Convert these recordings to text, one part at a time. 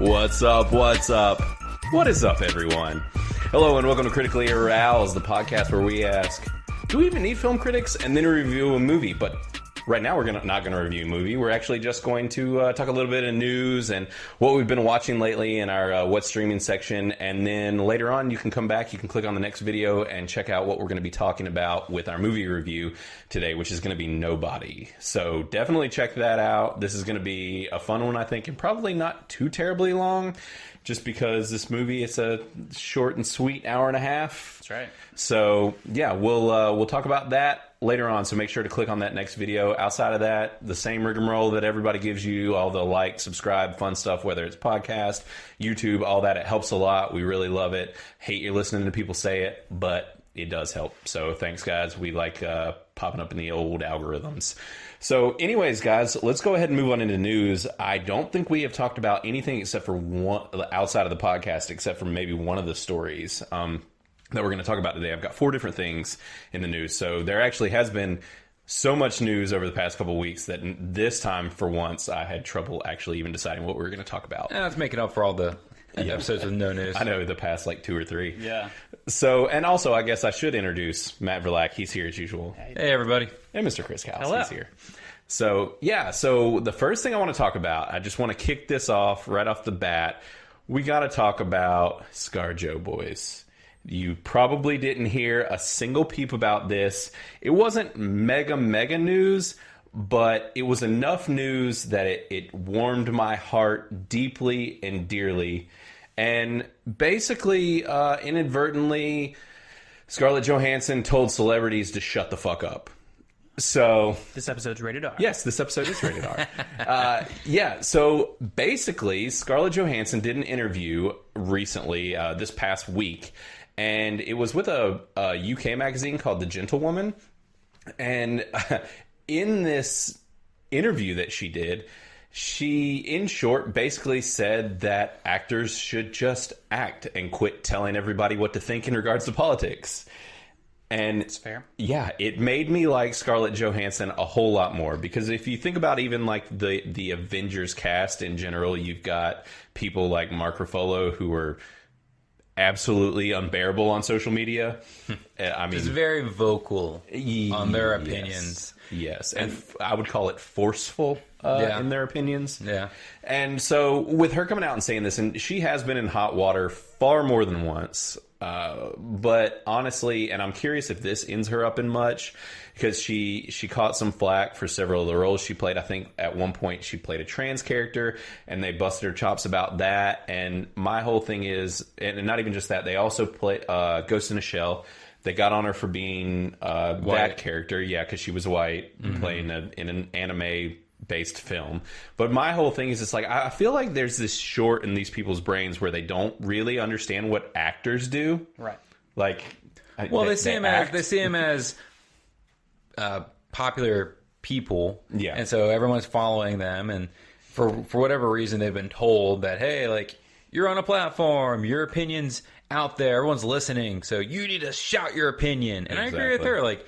What's up? What's up? What is up, everyone? Hello and welcome to Critically Aroused, the podcast where we ask, do we even need film critics? And then review a movie. But right now we're not going to review a movie. We're actually just going to talk a little bit of news and what we've been watching lately in our What's Streaming section. And then later on you can come back, you can click on the next video and check out what we're going to be talking about with our movie review today, which is going to be Nobody. So definitely check that out. This is going to be a fun one, I think, and probably not too terribly long, just because this movie is a short and sweet hour and a half. That's right. So yeah, we'll talk about that later on. So make sure to click on that next video. Outside of that, the same rigmarole that everybody gives you, all the like, subscribe, fun stuff, whether it's podcast, YouTube, all that. It helps a lot. We really love it. Hate you listening to people say it, but it does help. So thanks, guys. We like popping up in the old algorithms. So anyways, guys, let's go ahead and move on into news. I don't think we have talked about anything except for one outside of the podcast, except for maybe one of the stories that we're going to talk about today. I've got 4 different things in the news. So there actually has been so much news over the past couple of weeks that this time, for once, I had trouble actually even deciding what we were going to talk about. Let's make it up for all the episodes with no news. I know, the past like 2 or 3. Yeah. So, and also, I guess I should introduce Matt Verlack. He's here as usual. Hey, everybody. And Mr. Chris House. Hello. He's here. So, yeah. So, the first thing I want to talk about, I just want to kick this off right off the bat. We got to talk about ScarJo, boys. You probably didn't hear a single peep about this. It wasn't mega news, but it was enough news that it warmed my heart deeply and dearly. And basically, inadvertently, Scarlett Johansson told celebrities to shut the fuck up. So this episode's rated R. Yes, this episode is rated R. Yeah, so basically, Scarlett Johansson did an interview recently, this past week, and it was with a UK magazine called The Gentlewoman. And in this interview that she did, she, in short, basically said that actors should just act and quit telling everybody what to think in regards to politics. And it's fair. Yeah, it made me like Scarlett Johansson a whole lot more, because if you think about even like the Avengers cast in general, you've got people like Mark Ruffalo who are absolutely unbearable on social media. I mean, he's very vocal on their opinions. Yes, and I would call it forceful in their opinions. Yeah. And so with her coming out and saying this, and she has been in hot water far more than once, but honestly, and I'm curious if this ends her up in much, because she caught some flack for several of the roles she played. I think at one point she played a trans character, and they busted her chops about that. And my whole thing is, and not even just that, they also play Ghost in a Shell. They got on her for being that character, because she was white, playing in an anime-based film. But my whole thing is, it's like, I feel like there's this short in these people's brains where they don't really understand what actors do. Right. Like, well, they see him as popular people, and so everyone's following them, and for whatever reason, they've been told that, hey, like, you're on a platform, your opinion's out there, everyone's listening, so you need to shout your opinion. And exactly. I agree with her. Like,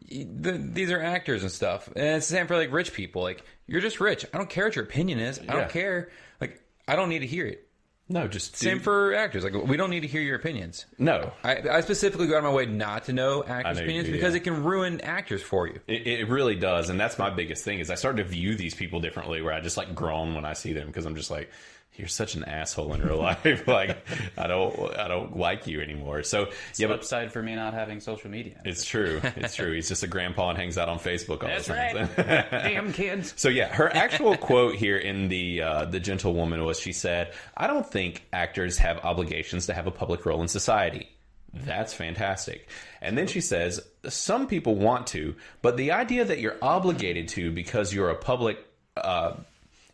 these are actors and stuff, and it's the same for like rich people. Like, you're just rich. I don't care what your opinion is. I don't care. Like, I don't need to hear it. No, just same for actors. Like, we don't need to hear your opinions. No, I specifically go out of my way not to know actors' opinions because it can ruin actors for you. It really does, and that's my biggest thing. Is I start to view these people differently, where I just like groan when I see them, because I'm just like, you're such an asshole in real life. Like, I don't like you anymore. So it's the upside for me not having social media. It's true. It's true. He's just a grandpa and hangs out on Facebook all That's the time. Right. Damn kids. So yeah, her actual quote here in the Gentlewoman was, she said, "I don't think actors have obligations to have a public role in society." That's fantastic. And then she says, "Some people want to, but the idea that you're obligated to because you're a public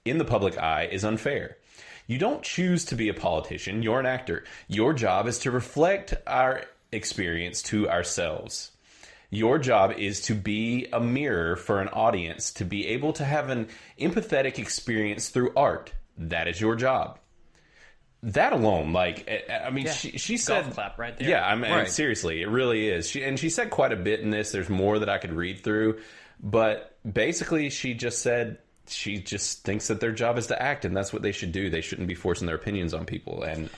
in the public eye is unfair. You don't choose to be a politician. You're an actor. Your job is to reflect our experience to ourselves. Your job is to be a mirror for an audience, to be able to have an empathetic experience through art. That is your job." That alone, like, I mean, she said, golf clap right there. Yeah, I mean, seriously, it really is. She said quite a bit in this. There's more that I could read through, but basically she just said, she just thinks that their job is to act, and that's what they should do. They shouldn't be forcing their opinions on people. And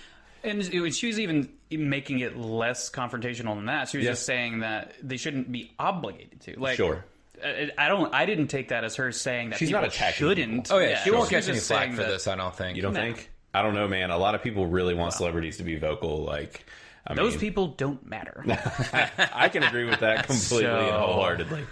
she was even making it less confrontational than that. She was just saying that they shouldn't be obligated to. Like, sure. I didn't take that as her saying that she's people not attacking shouldn't. people. Oh yeah, she won't She's catch any just flack saying for that- this. I don't think. You don't think? I don't know, man. A lot of people really want celebrities to be vocal. Like, Those people don't matter. I can agree with that completely and wholeheartedly.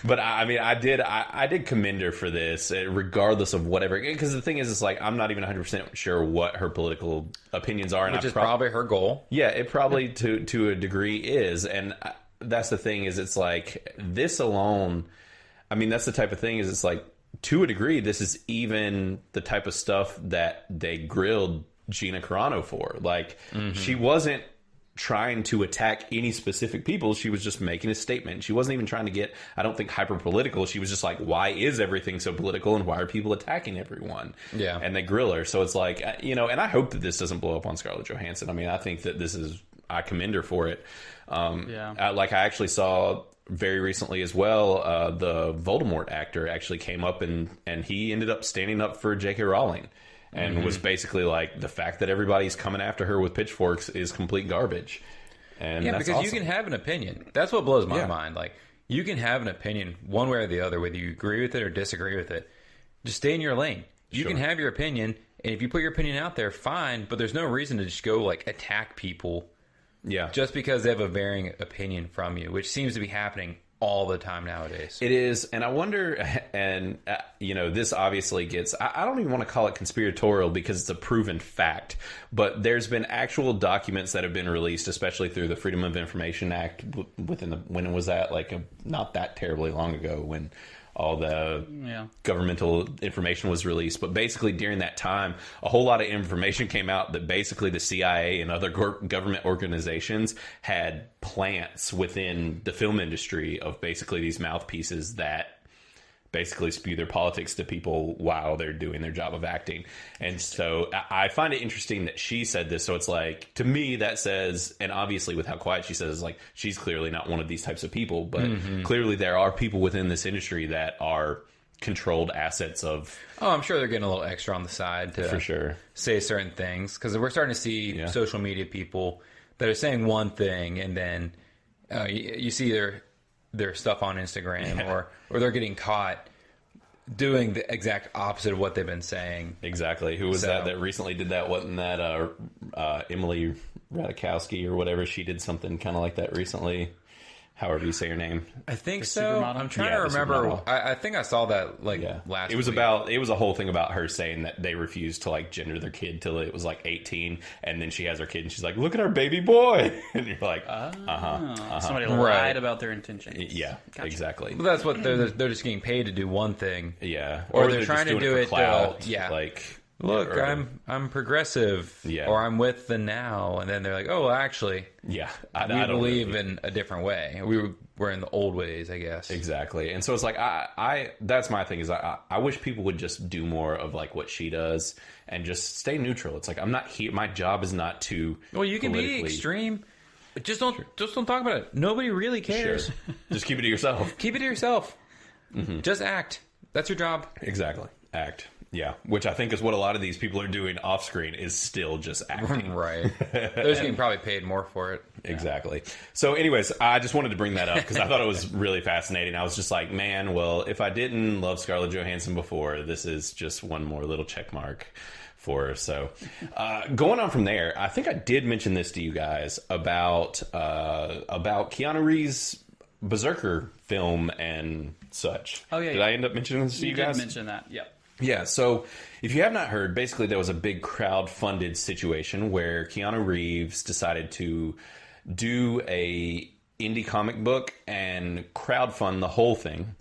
But I mean, I did commend her for this, regardless of whatever. Because the thing is, it's like I'm not even 100% sure what her political opinions are, and Which is probably her goal. Yeah, it probably to a degree is, and that's the thing is, it's like this alone. I mean, that's the type of thing is, it's like to a degree, this is even the type of stuff that they grilled Gina Carano for. Like, she wasn't trying to attack any specific people. She was just making a statement. She wasn't even trying to get, I don't think, hyper political. She was just like, why is everything so political, and why are people attacking everyone? Yeah. And they grill her. So it's like, and I hope that this doesn't blow up on Scarlett Johansson. I mean, I think that I commend her for it. I actually saw very recently as well, the Voldemort actor actually came up and he ended up standing up for J.K. Rowling. And was basically like, the fact that everybody's coming after her with pitchforks is complete garbage. And yeah, that's because awesome. you can have an opinion. That's what blows my mind. Like, you can have an opinion one way or the other, whether you agree with it or disagree with it. Just stay in your lane. You can have your opinion, and if you put your opinion out there, fine. But there's no reason to just go like attack people. Yeah, just because they have a varying opinion from you, which seems to be happening all the time nowadays. It is, and I wonder, and this obviously gets, I don't even want to call it conspiratorial because it's a proven fact, but there's been actual documents that have been released, especially through the Freedom of Information Act when was that, like not that terribly long ago, when all the governmental information was released. But basically during that time, a whole lot of information came out that basically the CIA and other government organizations had plants within the film industry of basically these mouthpieces that basically spew their politics to people while they're doing their job of acting. And so I find it interesting that she said this. So it's like, to me, that says, and obviously with how quiet she says, like, she's clearly not one of these types of people, but clearly there are people within this industry that are controlled assets of... Oh, I'm sure they're getting a little extra on the side to for sure say certain things, because we're starting to see social media people that are saying one thing, and then you see their stuff on Instagram, or they're getting caught doing the exact opposite of what they've been saying. Exactly. Who was that recently did that? Wasn't that Emily Ratajkowski or whatever? She did something kind of like that recently. However you say her name. I think so. I'm trying to remember. I think I saw that last It was week. it was a whole thing about her saying that they refused to like gender their kid till it was like 18, and then she has her kid and she's like, look at our baby boy. And you're like, Somebody lied about their intention. Yeah, gotcha. Exactly. Well, that's what they're just getting paid to do one thing. Yeah. Or they're trying to do it clout. like, look, I'm progressive, or I'm with the now, and then they're like, oh, well, actually, we believe in a different way. We're in the old ways, I guess. Exactly. And so it's like, I that's my thing is I wish people would just do more of like what she does and just stay neutral. It's like, I'm not here. My job is not to. Well, you can be extreme. But just don't talk about it. Nobody really cares. Sure. Just keep it to yourself. Keep it to yourself. Just act. That's your job. Exactly. Act. Yeah, which I think is what a lot of these people are doing off screen is still just acting. Right. They're just getting probably paid more for it. Exactly. So anyways, I just wanted to bring that up because I thought it was really fascinating. I was just like, man, well, if I didn't love Scarlett Johansson before, this is just one more little check mark for her. So going on from there, I think I did mention this to you guys about Keanu Reeves' Berserker film and such. Oh, yeah. Did I end up mentioning this to you guys? You did mention that, yep. Yeah, so if you have not heard, basically there was a big crowd-funded situation where Keanu Reeves decided to do a indie comic book and crowdfund the whole thing.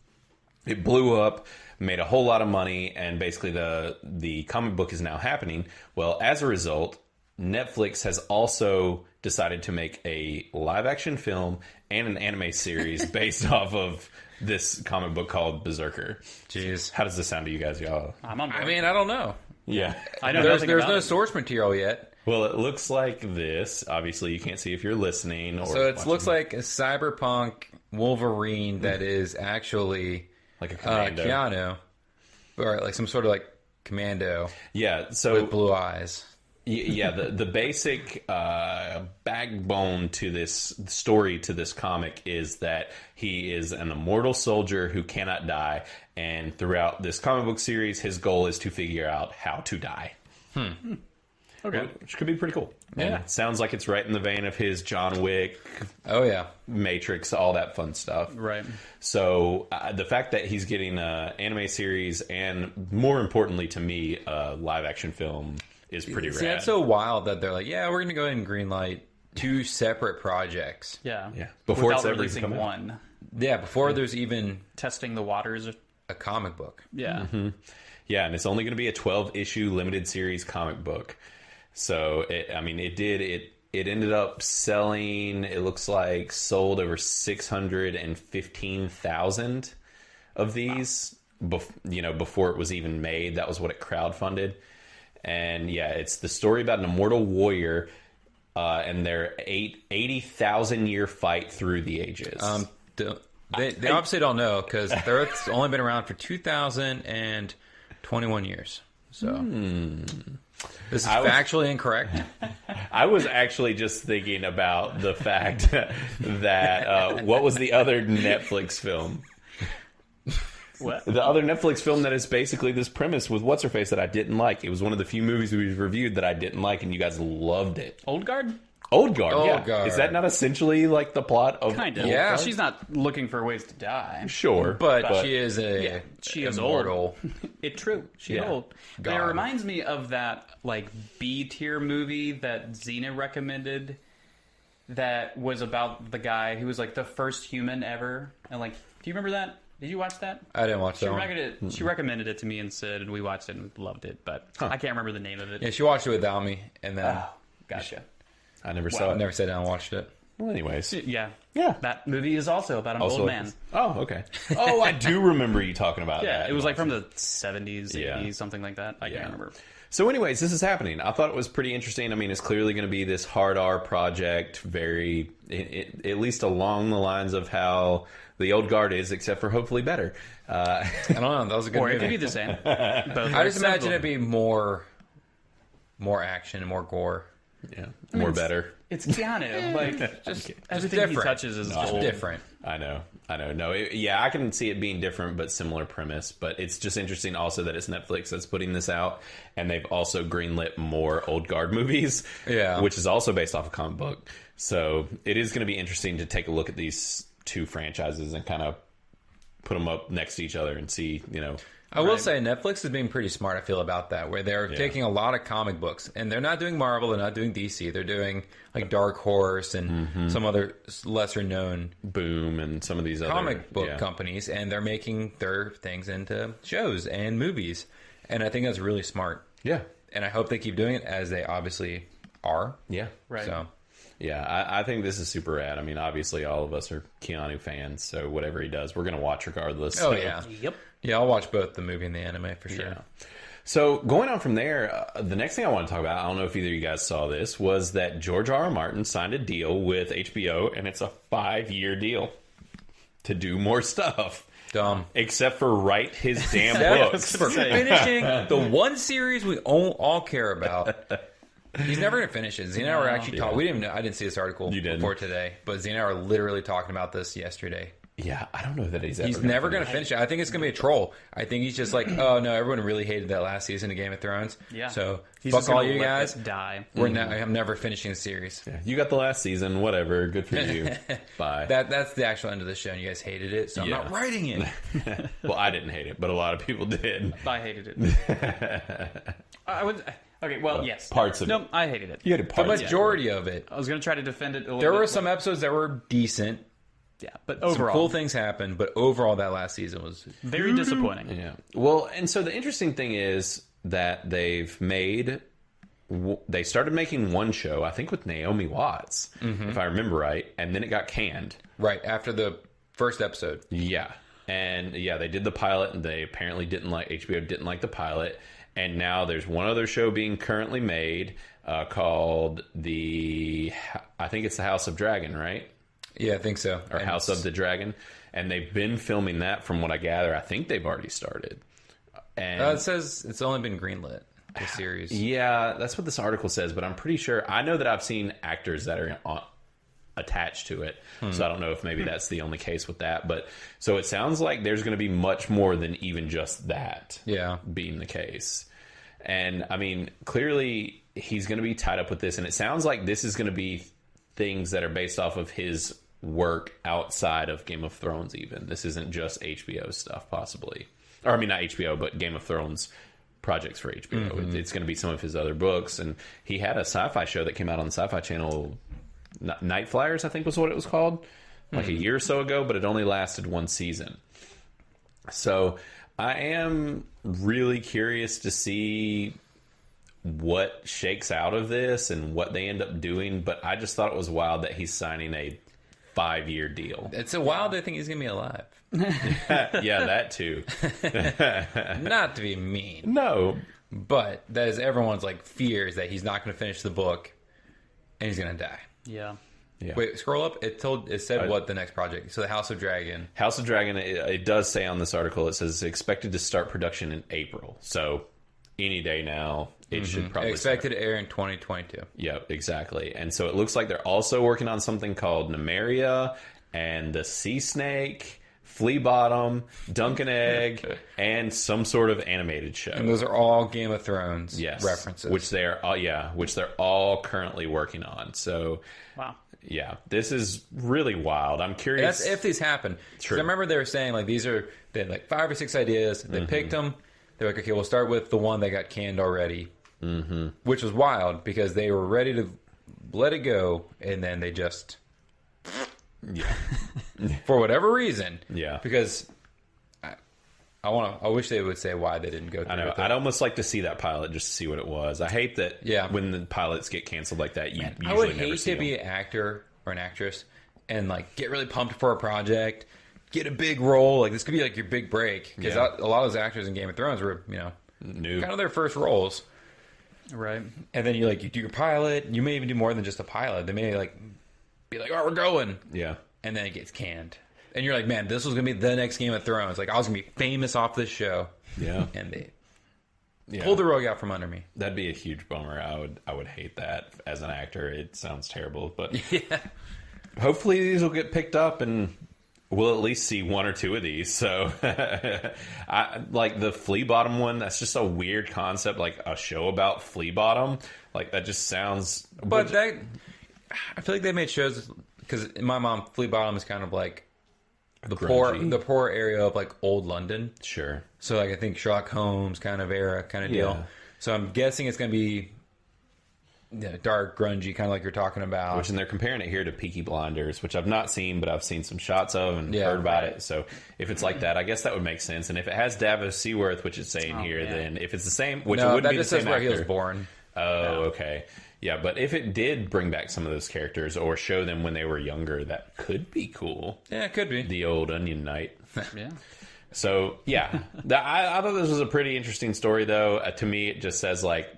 It blew up, made a whole lot of money, and basically the comic book is now happening. Well, as a result, Netflix has also decided to make a live-action film and an anime series based off of this comic book called Berserker. Jeez. How does this sound to you guys, y'all? I'm on board. I mean, I don't know. Yeah. I know There's nothing about no it. source material yet. Well, it looks like this. Obviously, you can't see if you're listening. Or So it watching. looks like a cyberpunk Wolverine that is actually like a commando. Keanu. or like some sort of like commando. Yeah, so with blue eyes. Yeah, the basic backbone to this story, to this comic, is that he is an immortal soldier who cannot die, and throughout this comic book series, his goal is to figure out how to die. Okay. Which could be pretty cool. And it sounds like it's right in the vein of his John Wick, Matrix, all that fun stuff. Right. So the fact that he's getting an anime series and, more importantly to me, a live-action film is pretty rad. That's so wild that they're like, yeah, we're going to go ahead and greenlight 2 separate projects. Yeah. Before Without it's ever releasing come out. one. Yeah, before there's even Testing the waters. a comic book. Yeah. Mm-hmm. Yeah, and it's only going to be a 12-issue limited series comic book. So, it ended up selling, it looks like, sold over 615,000 of these, before it was even made. That was what it crowdfunded. And yeah, it's the story about an immortal warrior and their 80,000-year fight through the ages. They obviously don't know, because the Earth's only been around for 2,021 years. So this is factually incorrect. I was actually just thinking about the fact that what was the other Netflix film? What? The other Netflix film that is basically this premise with What's-Her-Face that I didn't like. It was one of the few movies we reviewed that I didn't like, and you guys loved it. Old Guard? Old Guard, Old Guard. Is that not essentially like the plot of Kind of. Old Yeah. But she's not looking for ways to die. Sure. But she is she is immortal. It's true. She's old. But it reminds me of that like B-tier movie that Xena recommended that was about the guy who was like the first human ever. And like, do you remember that? Did you watch that? I didn't watch that one. She recommended it to me and Sid, and we watched it and loved it, but I can't remember the name of it. Yeah, she watched it without me, and then Gotcha. I never saw I it. never sat down and watched it. Well, anyways. Yeah. Yeah. That movie is also about an old man. Oh, okay. Oh, I do remember you talking about Yeah, that. it was like from the 70s, 80s, Yeah. something like that. I can't remember. So anyways, this is happening. I thought it was pretty interesting. I mean, it's clearly going to be this hard R project, very, at least along the lines of how the Old Guard is, except for hopefully better. I don't know. That was a good Or movie. it could be the same. Both I are just imagine acceptable. it being more action and more gore. Yeah, more better. It's Keanu. Like, just everything he different. touches is Just gold. different. I know. No, I can see it being different, but similar premise. But it's just interesting also that it's Netflix that's putting this out, and they've also greenlit more Old Guard movies, which is also based off a comic book. So it is going to be interesting to take a look at these 2 franchises and kind of put them up next to each other and see, I will say Netflix is being pretty smart, I feel, about that, where they're taking a lot of comic books, and they're not doing Marvel, they're not doing DC, they're doing like Dark Horse and some other lesser known Boom and some of these other comic book companies, and they're making their things into shows and movies, and I think that's really smart. Yeah. And I hope they keep doing it, as they obviously are. Yeah. Right. So Yeah, I think this is super rad. I mean, obviously all of us are Keanu fans, so whatever he does, we're going to watch regardless. Oh, So, yeah. Yep. Yeah, I'll watch both the movie and the anime for sure. Yeah. So going on from there, the next thing I want to talk about, I don't know if either of you guys saw this, was that George R.R. Martin signed a deal with HBO, and it's a 5-year deal to do more stuff. Dumb. Except for write his damn books. For finishing the one series we all care about. He's never going to finish it. Zena and I were actually talking. We didn't know. I didn't see this article before today, but Zena and I were literally talking about this yesterday. Yeah, I don't know that he's never going to finish it. I think it's going to be a troll. I think he's just like, oh no, everyone really hated that last season of Game of Thrones. Yeah. So He's fuck just all gonna you let guys. this die. I'm never finishing the series. Yeah, you got the last season, whatever. Good for you. Bye. That's the actual end of the show, and you guys hated it, so I'm not writing it. Well, I didn't hate it, but a lot of people did. I hated it. I would. Okay, well, yes. Parts of it. No, I hated it. You had The parts. majority of it. I was going to try to defend it a little There bit. were some episodes that were decent. Yeah, but Some overall, cool things happened, but overall that last season was very disappointing. Yeah. Well, and so the interesting thing is that they started making one show, I think with Naomi Watts, if I remember right, and then it got canned. right after the first episode. Yeah. And yeah, they did the pilot, and they apparently HBO didn't like the pilot. And now there's one other show being currently made called I think it's the House of Dragon, right? Yeah, I think so. Or House of the Dragon. And they've been filming that, from what I gather. I think they've already started. And it says it's only been greenlit, the series. Yeah, that's what this article says, but I'm pretty sure... I know that I've seen actors that are attached to it, so I don't know if maybe that's the only case with that. But so it sounds like there's going to be much more than even just that being the case. And, I mean, clearly he's going to be tied up with this, and it sounds like this is going to be things that are based off of his work outside of Game of Thrones even. This isn't just HBO stuff, possibly. Or, I mean, not HBO, but Game of Thrones projects for HBO. It's going to be some of his other books. And he had a sci-fi show that came out on the Sci-Fi Channel, Night Flyers, I think was what it was called, like a year or so ago, but it only lasted one season. So I am really curious to see what shakes out of this and what they end up doing. But I just thought it was wild that he's signing a 5-year deal. It's a wild they think he's going to be alive. Yeah, that too. Not to be mean. No. But that is everyone's like fears that he's not going to finish the book and he's going to die. Yeah. Wait, scroll up. It said what the next project. So the House of Dragon. House of Dragon, it does say on this article, it says it's expected to start production in April. So any day now, it should probably expected to air in 2022. Yeah, exactly. And so it looks like they're also working on something called Nymeria and the Sea Snake, Flea Bottom, Dunkin' Egg, and some sort of animated show. And those are all Game of Thrones references, which they're all currently working on. So, wow, yeah, this is really wild. I'm curious. That's if these happen. True. I remember they were saying like they had like 5 or 6 ideas. They picked them. They're like, okay, we'll start with the one that got canned already, which was wild because they were ready to let it go, and then they just. Yeah. For whatever reason. Yeah. Because I wish they would say why they didn't go through. I know. I'd almost like to see that pilot just to see what it was. I hate that when the pilots get canceled like that, usually I would never hate see to be an actor or an actress and like get really pumped for a project, get a big role. Like this could be like your big break. Because a lot of those actors in Game of Thrones were, new, kind of their first roles. Right. And then you do your pilot. You may even do more than just a pilot. They may be like, oh, we're going. Yeah. And then it gets canned. And you're like, man, this was going to be the next Game of Thrones. Like, I was going to be famous off this show. Yeah. And they pulled the rug out from under me. That'd be a huge bummer. I would hate that as an actor. It sounds terrible. But hopefully these will get picked up and we'll at least see 1 or 2 of these. So, I like the Flea Bottom one. That's just a weird concept, like a show about Flea Bottom. Like, that just sounds... But I feel like they made shows... Because in my mom, Flea Bottom is kind of like the poor area of like old London. Sure. So like I think Sherlock Holmes kind of era kind of deal. So I'm guessing it's going to be dark, grungy, kind of like you're talking about. And they're comparing it here to Peaky Blinders, which I've not seen, but I've seen some shots of and heard about it. So if it's like that, I guess that would make sense. And if it has Davos Seaworth, which it's saying here, then if it's the same, which it wouldn't be the same actor. Where he was born. Oh, okay. Yeah, but if it did bring back some of those characters or show them when they were younger, that could be cool. Yeah, it could be. The old Onion Knight. Yeah. So, yeah. I thought this was a pretty interesting story, though. To me, it just says, like,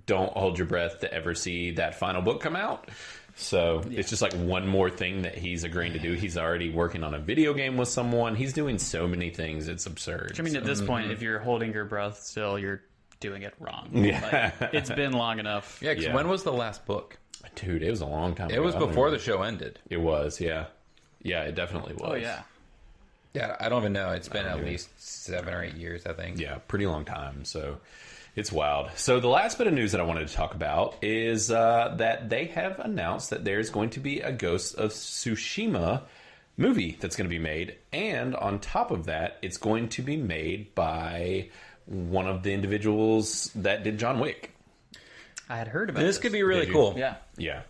don't hold your breath to ever see that final book come out. So, it's just like one more thing that he's agreeing to do. He's already working on a video game with someone. He's doing so many things. It's absurd. I mean, at this point, if you're holding your breath still, you're doing it wrong. Yeah. It's been long enough. Yeah, because when was the last book? Dude, it was a long time ago. It was before the show ended. It was, yeah. Yeah, it definitely was. Oh, yeah. Yeah, I don't even know. It's been at least 7 or 8 years, I think. Yeah, pretty long time. So it's wild. So the last bit of news that I wanted to talk about is that they have announced that there's going to be a Ghost of Tsushima movie that's going to be made. And on top of that, it's going to be made by one of the individuals that did John Wick. I had heard about this. This could be really cool. Yeah. Yeah.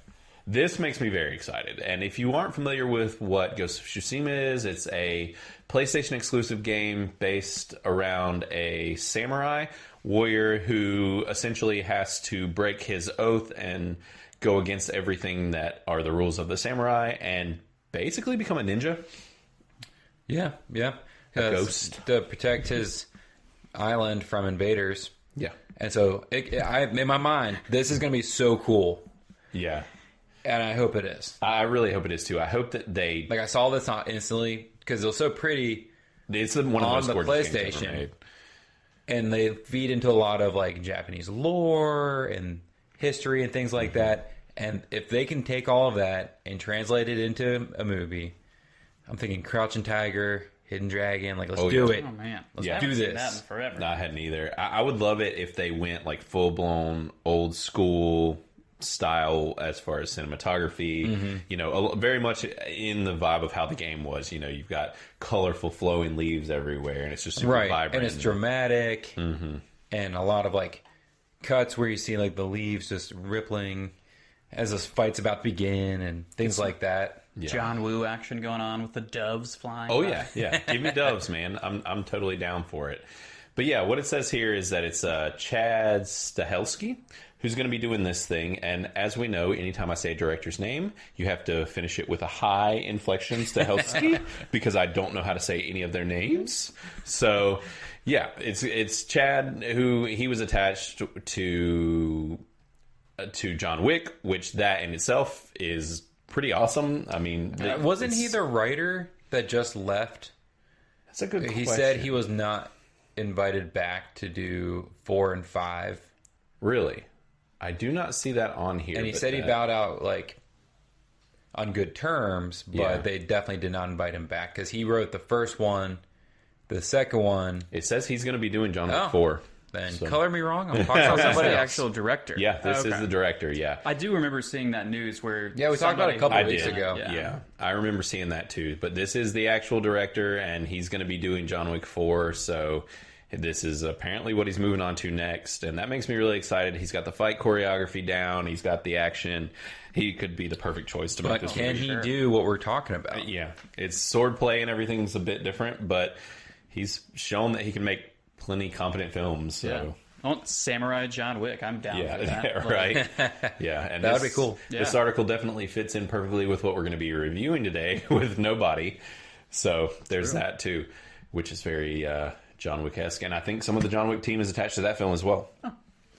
This makes me very excited. And if you aren't familiar with what Ghost of Tsushima is, it's a PlayStation exclusive game based around a samurai warrior who essentially has to break his oath and go against everything that are the rules of the samurai and basically become a ninja. Yeah, yeah. A ghost. To protect his island from invaders. Yeah. And so, in my mind, this is going to be so cool. Yeah. And I hope it is. I really hope it is, too. I hope that they... Like, I saw this instantly, because it was so pretty it's one of the most gorgeous games ever made. And they feed into a lot of like Japanese lore and history and things like that. And if they can take all of that and translate it into a movie, I'm thinking Crouching Tiger, Hidden Dragon, like let's do it. Oh man, Let's do this. That in forever. No, I hadn't either. I would love it if they went like full blown old school style as far as cinematography. You know, very much in the vibe of how the game was. You know, you've got colorful flowing leaves everywhere, and it's just super vibrant, and it's dramatic, and a lot of like cuts where you see like the leaves just rippling as this fight's about to begin and things like that. Yeah. John Woo action going on with the doves flying. Oh by. Yeah. Give me doves, man. I'm totally down for it. But yeah, what it says here is that it's Chad Stahelski who's going to be doing this thing. And as we know, anytime I say a director's name, you have to finish it with a high inflection, Stahelski, because I don't know how to say any of their names. So yeah, it's Chad, who he was attached to John Wick, which that in itself is pretty awesome. I mean, wasn't he the writer that just left? That's a good question. He said he was not invited back to do 4 and 5. Really? I do not see that on here. And he said he bowed out like on good terms, but they definitely did not invite him back because he wrote the first one, the second one. It says he's going to be doing John Wick 4. Then color me wrong. I'm talking about somebody actual director. Yeah, this is the director. Yeah, I do remember seeing that news where we talked about it a couple of weeks ago. Yeah, I remember seeing that too. But this is the actual director, and he's going to be doing John Wick 4. So this is apparently what he's moving on to next, and that makes me really excited. He's got the fight choreography down. He's got the action. He could be the perfect choice to make this movie. But can he do what we're talking about? Yeah, it's swordplay and everything's a bit different, but he's shown that he can make plenty competent films. So. Yeah. Well, Samurai John Wick, I'm down for that. Right. Yeah, and that would be cool. This article definitely fits in perfectly with what we're going to be reviewing today with Nobody. So there's that too, which is very John Wick-esque, and I think some of the John Wick team is attached to that film as well. Oh,